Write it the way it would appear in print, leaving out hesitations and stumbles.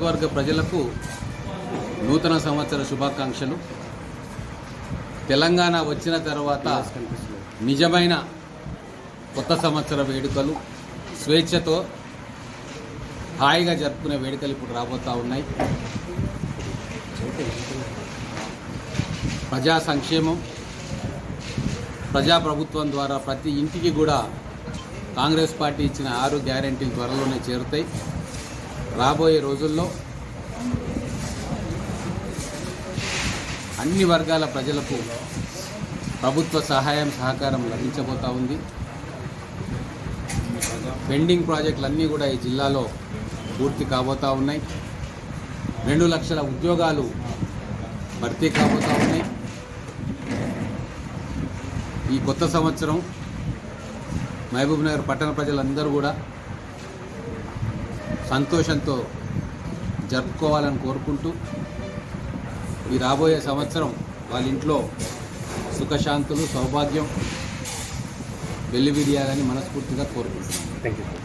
నియోజకవర్గ ప్రజలకు నూతన సంవత్సర శుభాకాంక్షలు. తెలంగాణ వచ్చిన తర్వాత నిజమైన కొత్త సంవత్సర వేడుకలు స్వేచ్ఛతో హాయిగా జరుపుకునే వేడుకలు ఇప్పుడు రాబోతూ ఉన్నాయి. ప్రజా సంక్షేమం, ప్రజాప్రభుత్వం ద్వారా ప్రతి ఇంటికి కూడా కాంగ్రెస్ పార్టీ ఇచ్చిన 6 గ్యారెంటీలు త్వరలోనే చేరుతాయి. రాబోయే రోజుల్లో అన్ని వర్గాల ప్రజలకు ప్రభుత్వ సహాయం సహకారం లభించబోతూ ఉంది. పెండింగ్ ప్రాజెక్టులన్నీ కూడా ఈ జిల్లాలో పూర్తి కాబోతూ ఉన్నాయి. 2 లక్షల ఉద్యోగాలు భర్తీ కాబోతూ ఉన్నాయి. ఈ కొత్త సంవత్సరం మహబూబ్నగర్ పట్టణ ప్రజలందరూ కూడా సంతోషంతో జరుపుకోవాలని కోరుకుంటూ ఈ రాబోయే సంవత్సరం వాళ్ళ ఇంట్లో సుఖశాంతులు, సౌభాగ్యం వెల్లివిరియాలని మనస్ఫూర్తిగా కోరుకుంటున్నాను. Thank you.